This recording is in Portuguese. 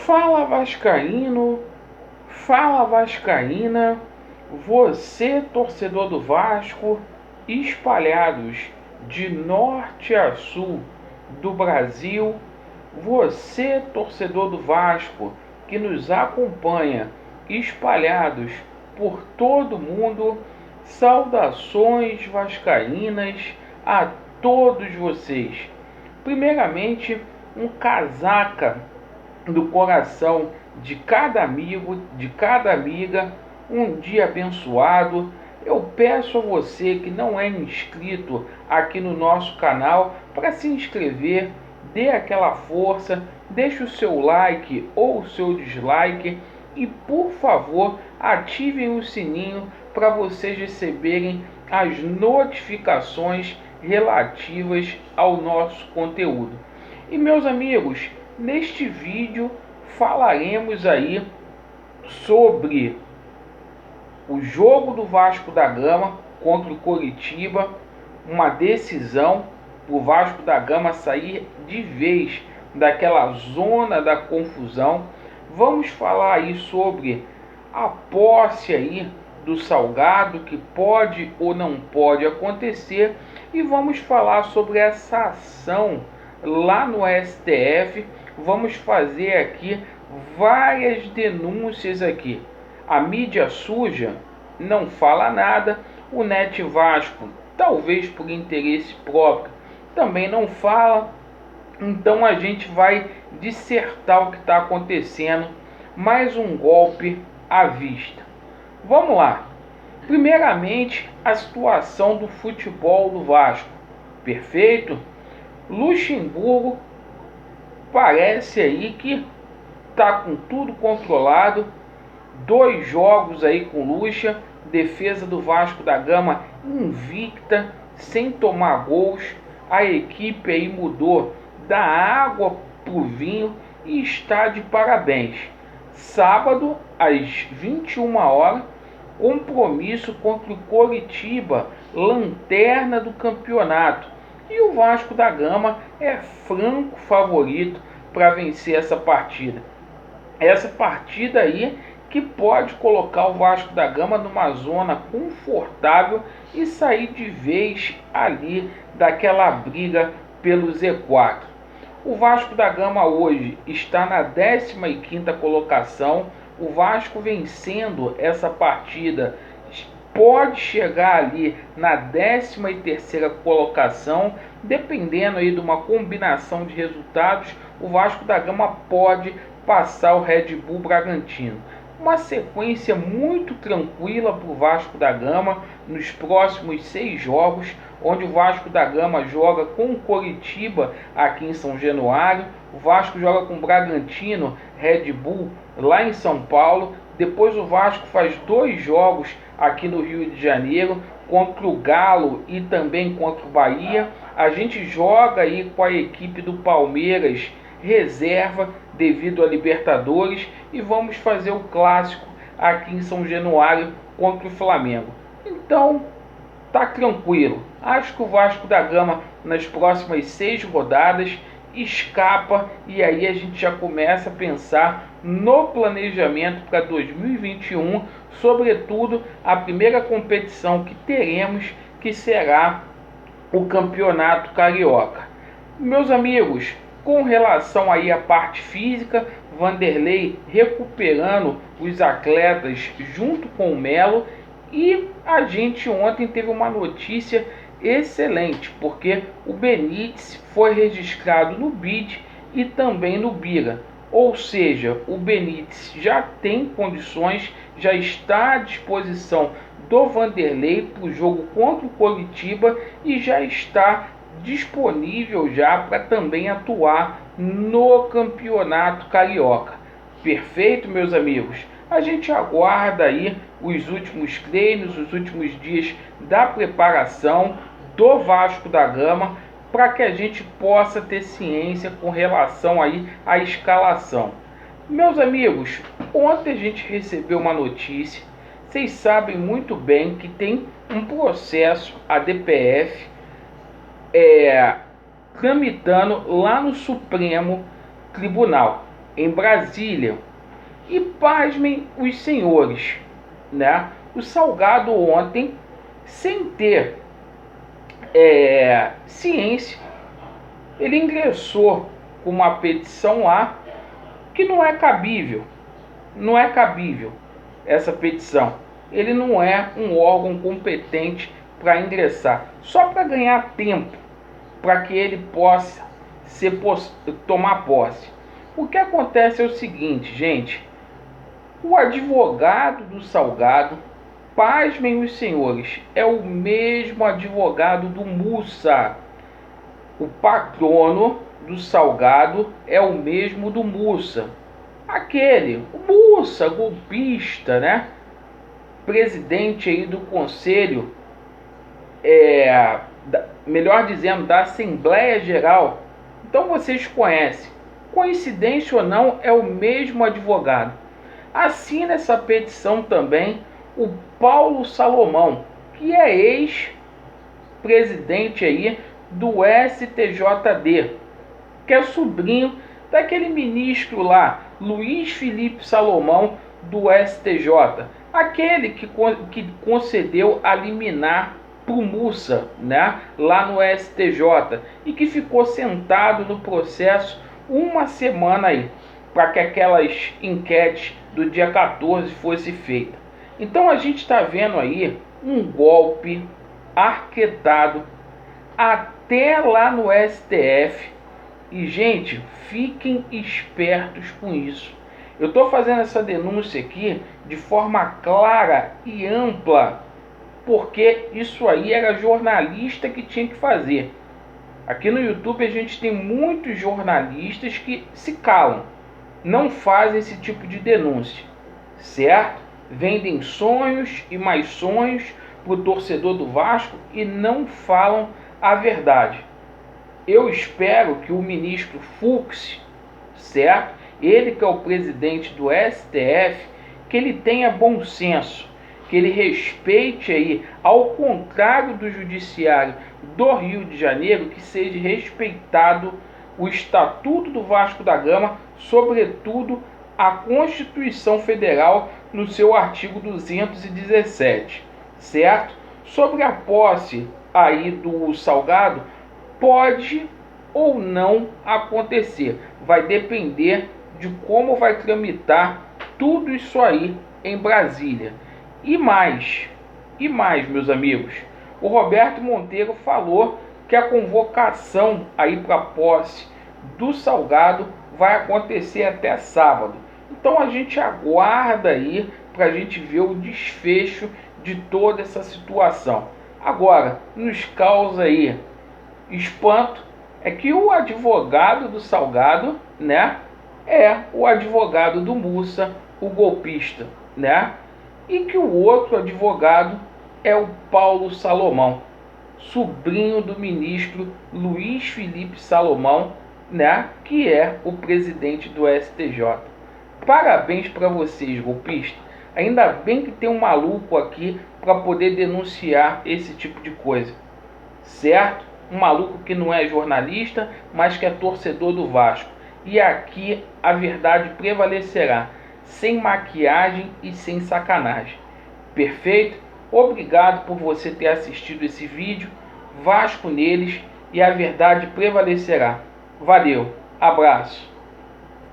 Fala Vascaíno, fala Vascaína, você torcedor do Vasco, espalhados de norte a sul do Brasil, você torcedor do Vasco que nos acompanha, espalhados por todo o mundo, saudações vascaínas a todos vocês. Primeiramente, um casaca do coração de cada amigo, de cada amiga, um dia abençoado. Eu peço a você que não é inscrito aqui no nosso canal para se inscrever, dê aquela força, deixe o seu like ou o seu dislike e, por favor, ativem o sininho para vocês receberem as notificações relativas ao nosso conteúdo. E, meus amigos, neste vídeo falaremos aí sobre o jogo do Vasco da Gama contra o Coritiba, uma decisão para o Vasco da Gama sair de vez daquela zona da confusão. Vamos falar aí sobre a posse aí do Salgado, que pode ou não pode acontecer, e vamos falar sobre essa ação lá no STF. Vamos fazer aqui várias denúncias aqui. A mídia suja não fala nada, o Net Vasco, talvez por interesse próprio, também não fala. Então a gente vai dissertar o que está acontecendo. Mais um golpe à vista. Vamos lá. Primeiramente, a situação do futebol do Vasco. Perfeito? Luxemburgo parece aí que tá com tudo controlado. 2 jogos aí com Lucha, defesa do Vasco da Gama invicta, sem tomar gols. A equipe aí mudou da água pro vinho e está de parabéns. Sábado, às 21 horas, compromisso contra o Coritiba, lanterna do campeonato. E o Vasco da Gama é franco favorito para vencer essa partida. Essa partida aí que pode colocar o Vasco da Gama numa zona confortável e sair de vez ali daquela briga pelo Z4. O Vasco da Gama hoje está na 15ª colocação. O Vasco vencendo essa partida pode chegar ali na 13ª colocação, dependendo aí de uma combinação de resultados. O Vasco da Gama pode passar o Red Bull Bragantino. Uma sequência muito tranquila para o Vasco da Gama nos próximos 6 jogos, onde o Vasco da Gama joga com o Coritiba aqui em São Januário, o Vasco joga com o Bragantino, Red Bull lá em São Paulo, depois o Vasco faz 2 jogos aqui no Rio de Janeiro, contra o Galo e também contra o Bahia. A gente joga aí com a equipe do Palmeiras reserva devido a Libertadores e vamos fazer o clássico aqui em São Januário contra o Flamengo. Então tá tranquilo. Acho que o Vasco da Gama nas próximas 6 rodadas escapa, e aí a gente já começa a pensar no planejamento para 2021, sobretudo a primeira competição que teremos, que será o Campeonato Carioca. Meus amigos, com relação aí à parte física, Vanderlei recuperando os atletas junto com o Melo, e a gente ontem teve uma notícia excelente, porque o Benítez foi registrado no BID e também no Bira, ou seja, o Benítez já tem condições, já está à disposição do Vanderlei para o jogo contra o Coritiba e já está disponível já para também atuar no Campeonato Carioca. Perfeito, meus amigos? A gente aguarda aí os últimos treinos, os últimos dias da preparação do Vasco da Gama, para que a gente possa ter ciência com relação aí à escalação. Meus amigos, ontem a gente recebeu uma notícia. Vocês sabem muito bem que tem um processo, a DPF, tramitando lá no Supremo Tribunal. em Brasília. E pasmem os senhores, né? O Salgado ontem, sem ter ciência, ele ingressou com uma petição lá que não é cabível. Não é cabível essa petição. Ele não é um órgão competente para ingressar, só para ganhar tempo, para que ele possa tomar posse. O que acontece é o seguinte, gente: o advogado do Salgado, pasmem os senhores, é o mesmo advogado do Mussa. O patrono do Salgado é o mesmo do Mussa. Aquele, o Mussa, golpista, né? Presidente aí do Conselho, melhor dizendo, da Assembleia Geral. Então vocês conhecem. Coincidência ou não, é o mesmo advogado. Assina essa petição também o Paulo Salomão, que é ex-presidente aí do STJD, que é sobrinho daquele ministro lá, Luiz Felipe Salomão, do STJ, aquele que concedeu a liminar para o Mussa, né, lá no STJ, e que ficou sentado no processo uma semana aí, para que aquelas enquetes do dia 14 fosse feita. Então a gente está vendo aí um golpe arquitetado até lá no STF. E, gente, fiquem espertos com isso. Eu estou fazendo essa denúncia aqui de forma clara e ampla, porque isso aí era jornalista que tinha que fazer. Aqui no YouTube a gente tem muitos jornalistas que se calam, não fazem esse tipo de denúncia, certo? Vendem sonhos e mais sonhos para o torcedor do Vasco e não falam a verdade. Eu espero que o ministro Fux, certo? Ele que é o presidente do STF, que ele tenha bom senso, que ele respeite aí, ao contrário do judiciário do Rio de Janeiro, que seja respeitado o Estatuto do Vasco da Gama, sobretudo a Constituição Federal no seu artigo 217, certo? Sobre a posse aí do Salgado, pode ou não acontecer, vai depender de como vai tramitar tudo isso aí em Brasília. E mais, meus amigos, o Roberto Monteiro falou que a convocação aí para a posse do Salgado vai acontecer até sábado. Então a gente aguarda aí para a gente ver o desfecho de toda essa situação. Agora, nos causa aí espanto é que o advogado do Salgado, né, é o advogado do Mussa, o golpista, né? E que o outro advogado é o Paulo Salomão, sobrinho do ministro Luiz Felipe Salomão, né, que é o presidente do STJ. Parabéns para vocês, golpistas. Ainda bem que tem um maluco aqui para poder denunciar esse tipo de coisa, certo? Um maluco que não é jornalista, mas que é torcedor do Vasco. E aqui a verdade prevalecerá, sem maquiagem e sem sacanagem. Perfeito? Obrigado por você ter assistido esse vídeo. Vasco neles e a verdade prevalecerá. Valeu, abraço.